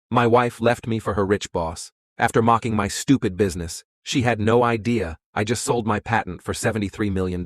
My wife left me for her rich boss. After mocking my stupid business, she had no idea I just sold my patent for $73 million.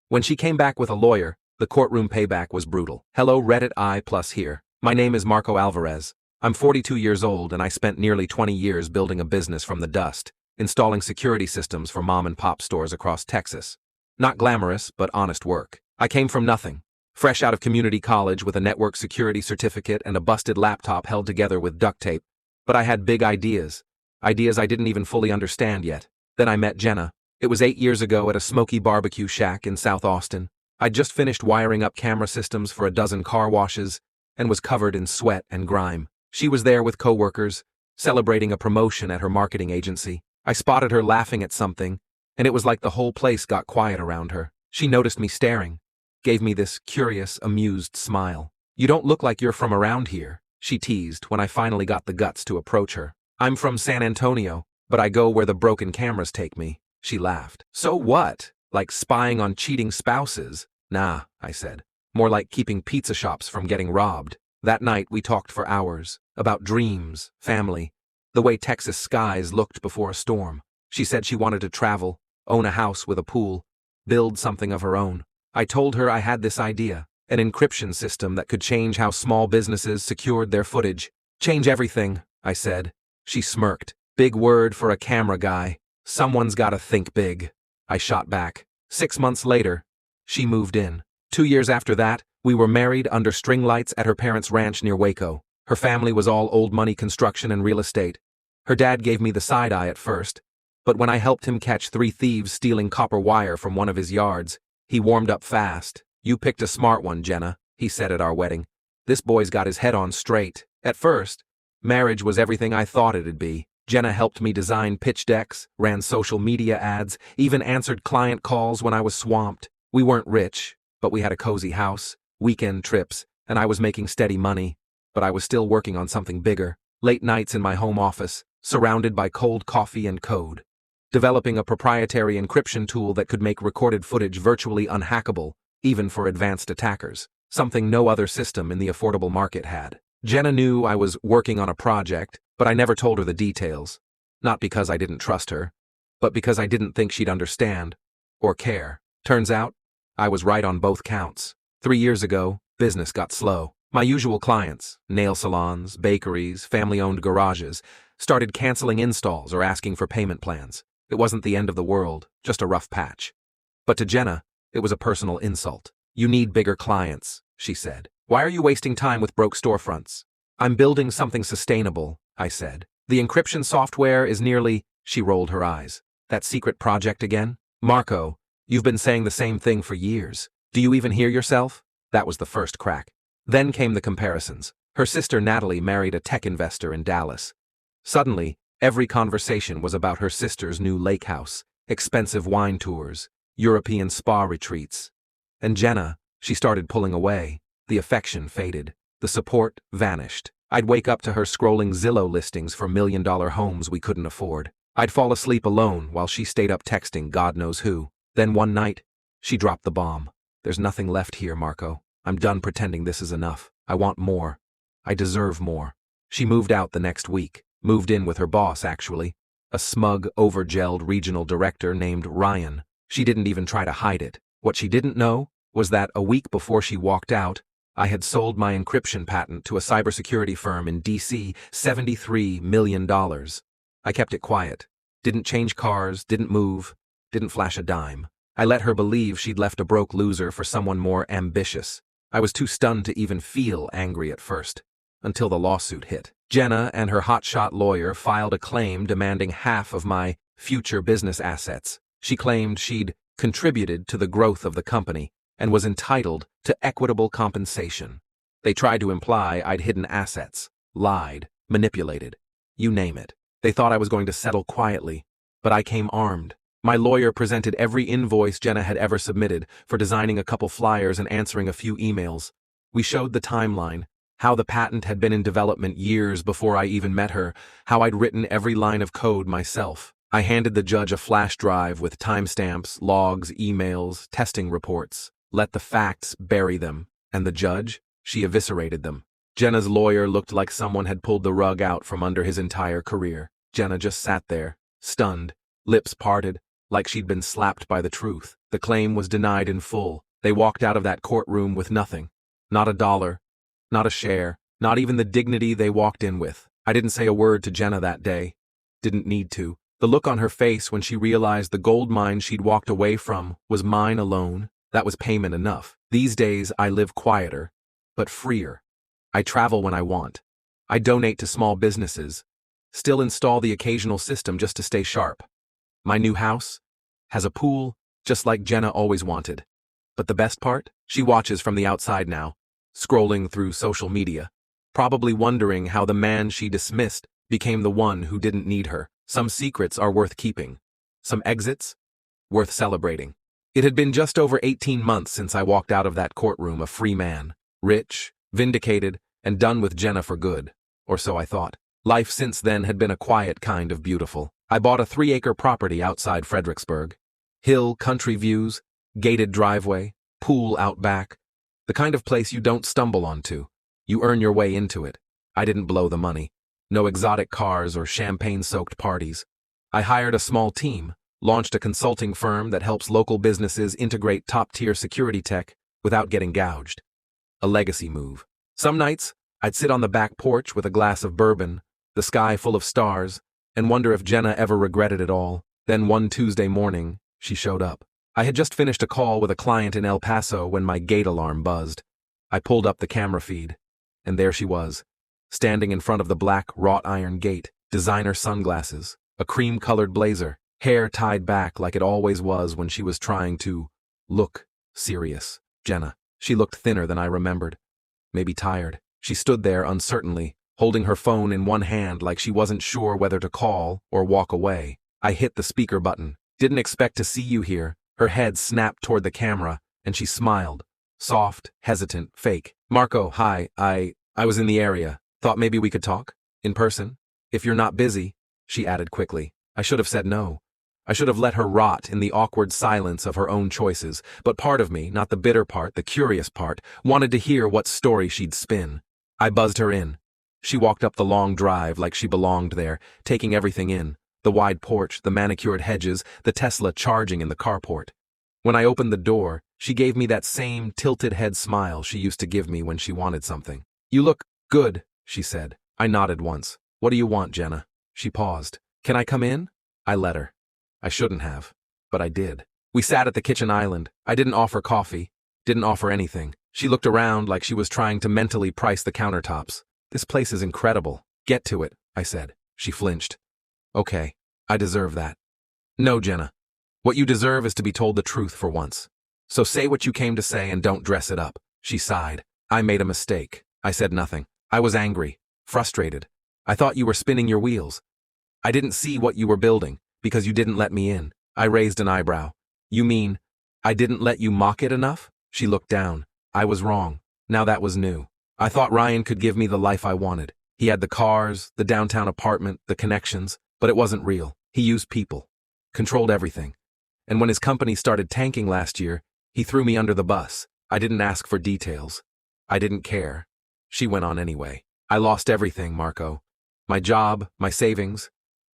When she came back with a lawyer, the courtroom payback was brutal. Hello Reddit I+ here. My name is Marco Alvarez. I'm 42 years old and I spent nearly 20 years building a business from the dust, installing security systems for mom-and-pop stores across Texas. Not glamorous, but honest work. I came from nothing. Fresh out of community college with a network security certificate and a busted laptop held together with duct tape. But I had big ideas. Ideas I didn't even fully understand yet. Then I met Jenna. It was 8 years ago at a smoky barbecue shack in South Austin. I'd just finished wiring up camera systems for a dozen car washes and was covered in sweat and grime. She was there with coworkers, celebrating a promotion at her marketing agency. I spotted her laughing at something, and it was like the whole place got quiet around her. She noticed me staring, gave me this curious, amused smile. "You don't look like you're from around here," she teased when I finally got the guts to approach her. "I'm from San Antonio, but I go where the broken cameras take me," she laughed. "So what? Like spying on cheating spouses?" "Nah," I said. "More like keeping pizza shops from getting robbed." That night we talked for hours, about dreams, family, the way Texas skies looked before a storm. She said she wanted to travel, own a house with a pool, build something of her own. I told her I had this idea, an encryption system that could change how small businesses secured their footage. "Change everything," I said. She smirked. "Big word for a camera guy. Someone's gotta think big." I shot back. 6 months later, she moved in. 2 years after that, we were married under string lights at her parents' ranch near Waco. Her family was all old money construction and real estate. Her dad gave me the side eye at first, but when I helped him catch 3 thieves stealing copper wire from one of his yards, he warmed up fast. "You picked a smart one, Jenna," he said at our wedding. "This boy's got his head on straight." At first, marriage was everything I thought it'd be. Jenna helped me design pitch decks, ran social media ads, even answered client calls when I was swamped. We weren't rich, but we had a cozy house, weekend trips, and I was making steady money. But I was still working on something bigger. Late nights in my home office, surrounded by cold coffee and code. Developing a proprietary encryption tool that could make recorded footage virtually unhackable, even for advanced attackers. Something no other system in the affordable market had. Jenna knew I was working on a project, but I never told her the details. Not because I didn't trust her, but because I didn't think she'd understand or care. Turns out, I was right on both counts. 3 years ago, business got slow. My usual clients, nail salons, bakeries, family-owned garages, started canceling installs or asking for payment plans. It wasn't the end of the world, just a rough patch. But to Jenna, it was a personal insult. "You need bigger clients," she said. "Why are you wasting time with broke storefronts?" "I'm building something sustainable," I said. "The encryption software is nearly—" She rolled her eyes. "That secret project again? Marco, you've been saying the same thing for years. Do you even hear yourself?" That was the first crack. Then came the comparisons. Her sister Natalie married a tech investor in Dallas. Suddenly, every conversation was about her sister's new lake house, expensive wine tours, European spa retreats. And Jenna, she started pulling away. The affection faded. The support vanished. I'd wake up to her scrolling Zillow listings for million-dollar homes we couldn't afford. I'd fall asleep alone while she stayed up texting God knows who. Then one night, she dropped the bomb. "There's nothing left here, Marco. I'm done pretending this is enough. I want more. I deserve more." She moved out the next week. Moved in with her boss, actually. A smug, over-gelled regional director named Ryan. She didn't even try to hide it. What she didn't know was that a week before she walked out, I had sold my encryption patent to a cybersecurity firm in DC, $73 million. I kept it quiet. Didn't change cars, didn't move, didn't flash a dime. I let her believe she'd left a broke loser for someone more ambitious. I was too stunned to even feel angry at first, until the lawsuit hit. Jenna and her hotshot lawyer filed a claim demanding half of my future business assets. She claimed she'd contributed to the growth of the company and was entitled to equitable compensation. They tried to imply I'd hidden assets, lied, manipulated. You name it. They thought I was going to settle quietly, but I came armed. My lawyer presented every invoice Jenna had ever submitted for designing a couple flyers and answering a few emails. We showed the timeline, how the patent had been in development years before I even met her, how I'd written every line of code myself. I handed the judge a flash drive with timestamps, logs, emails, testing reports. Let the facts bury them. And the judge? She eviscerated them. Jenna's lawyer looked like someone had pulled the rug out from under his entire career. Jenna just sat there, stunned, lips parted, like she'd been slapped by the truth. The claim was denied in full. They walked out of that courtroom with nothing. Not a dollar, not a share, not even the dignity they walked in with. I didn't say a word to Jenna that day. Didn't need to. The look on her face when she realized the gold mine she'd walked away from was mine alone, that was payment enough. These days I live quieter, but freer. I travel when I want. I donate to small businesses. Still install the occasional system just to stay sharp. My new house has a pool, just like Jenna always wanted. But the best part? She watches from the outside now, scrolling through social media, probably wondering how the man she dismissed became the one who didn't need her. Some secrets are worth keeping. Some exits, worth celebrating. It had been just over 18 months since I walked out of that courtroom a free man, rich, vindicated, and done with Jenna for good. Or so I thought. Life since then had been a quiet kind of beautiful. I bought a 3-acre property outside Fredericksburg. Hill, country views, gated driveway, pool out back. The kind of place you don't stumble onto. You earn your way into it. I didn't blow the money. No exotic cars or champagne-soaked parties. I hired a small team, launched a consulting firm that helps local businesses integrate top-tier security tech without getting gouged. A legacy move. Some nights, I'd sit on the back porch with a glass of bourbon, the sky full of stars, and wonder if Jenna ever regretted it all. Then one Tuesday morning, she showed up. I had just finished a call with a client in El Paso when my gate alarm buzzed. I pulled up the camera feed, and there she was, standing in front of the black wrought iron gate, designer sunglasses, a cream-colored blazer, hair tied back like it always was when she was trying to look serious. Jenna. She looked thinner than I remembered. Maybe tired. She stood there uncertainly, holding her phone in one hand like she wasn't sure whether to call or walk away. I hit the speaker button. Didn't expect to see you here. Her head snapped toward the camera, and she smiled. Soft, hesitant, fake. Marco, hi, I was in the area. Thought maybe we could talk? In person? If you're not busy, she added quickly. I should have said no. I should have let her rot in the awkward silence of her own choices, but part of me, not the bitter part, the curious part, wanted to hear what story she'd spin. I buzzed her in. She walked up the long drive like she belonged there, taking everything in. The wide porch, the manicured hedges, the Tesla charging in the carport. When I opened the door, she gave me that same tilted head smile she used to give me when she wanted something. You look good, she said. I nodded once. What do you want, Jenna? She paused. Can I come in? I let her. I shouldn't have, but I did. We sat at the kitchen island. I didn't offer coffee, didn't offer anything. She looked around like she was trying to mentally price the countertops. This place is incredible. Get to it, I said. She flinched. Okay, I deserve that. No, Jenna. What you deserve is to be told the truth for once. So say what you came to say and don't dress it up. She sighed. I made a mistake. I said nothing. I was angry, frustrated. I thought you were spinning your wheels. I didn't see what you were building, because you didn't let me in. I raised an eyebrow. You mean, I didn't let you mock it enough? She looked down. I was wrong. Now that was new. I thought Ryan could give me the life I wanted. He had the cars, the downtown apartment, the connections, but it wasn't real. He used people. Controlled everything. And when his company started tanking last year, he threw me under the bus. I didn't ask for details. I didn't care. She went on anyway. I lost everything, Marco. My job, my savings.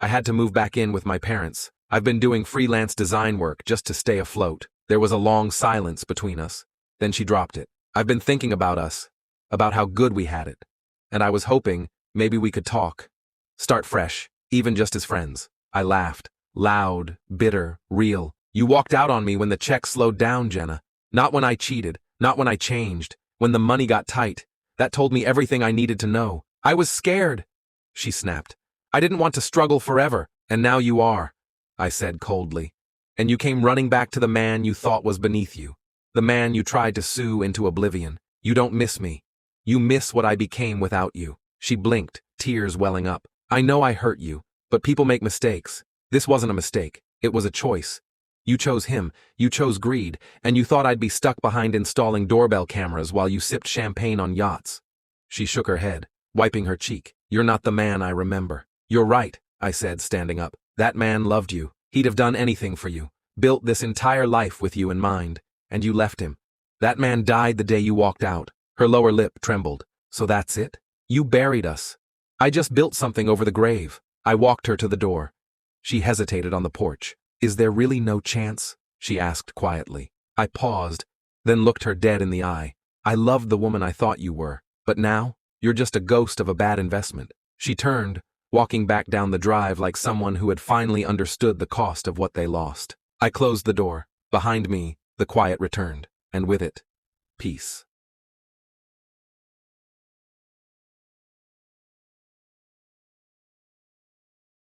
I had to move back in with my parents. I've been doing freelance design work just to stay afloat. There was a long silence between us. Then she dropped it. I've been thinking about us, about how good we had it. And I was hoping maybe we could talk. Start fresh, even just as friends. I laughed. Loud, bitter, real. You walked out on me when the check slowed down, Jenna. Not when I cheated, not when I changed, when the money got tight. That told me everything I needed to know. I was scared. She snapped. I didn't want to struggle forever, and now you are, I said coldly. And you came running back to the man you thought was beneath you. The man you tried to sue into oblivion. You don't miss me. You miss what I became without you. She blinked, tears welling up. I know I hurt you, but people make mistakes. This wasn't a mistake. It was a choice. You chose him, you chose greed, and you thought I'd be stuck behind installing doorbell cameras while you sipped champagne on yachts. She shook her head, wiping her cheek. You're not the man I remember. You're right, I said, standing up. That man loved you. He'd have done anything for you. Built this entire life with you in mind. And you left him. That man died the day you walked out. Her lower lip trembled. So that's it? You buried us. I just built something over the grave. I walked her to the door. She hesitated on the porch. Is there really no chance? She asked quietly. I paused, then looked her dead in the eye. I loved the woman I thought you were, but now, you're just a ghost of a bad investment. She turned, walking back down the drive like someone who had finally understood the cost of what they lost. I closed the door. Behind me, the quiet returned, and with it, peace.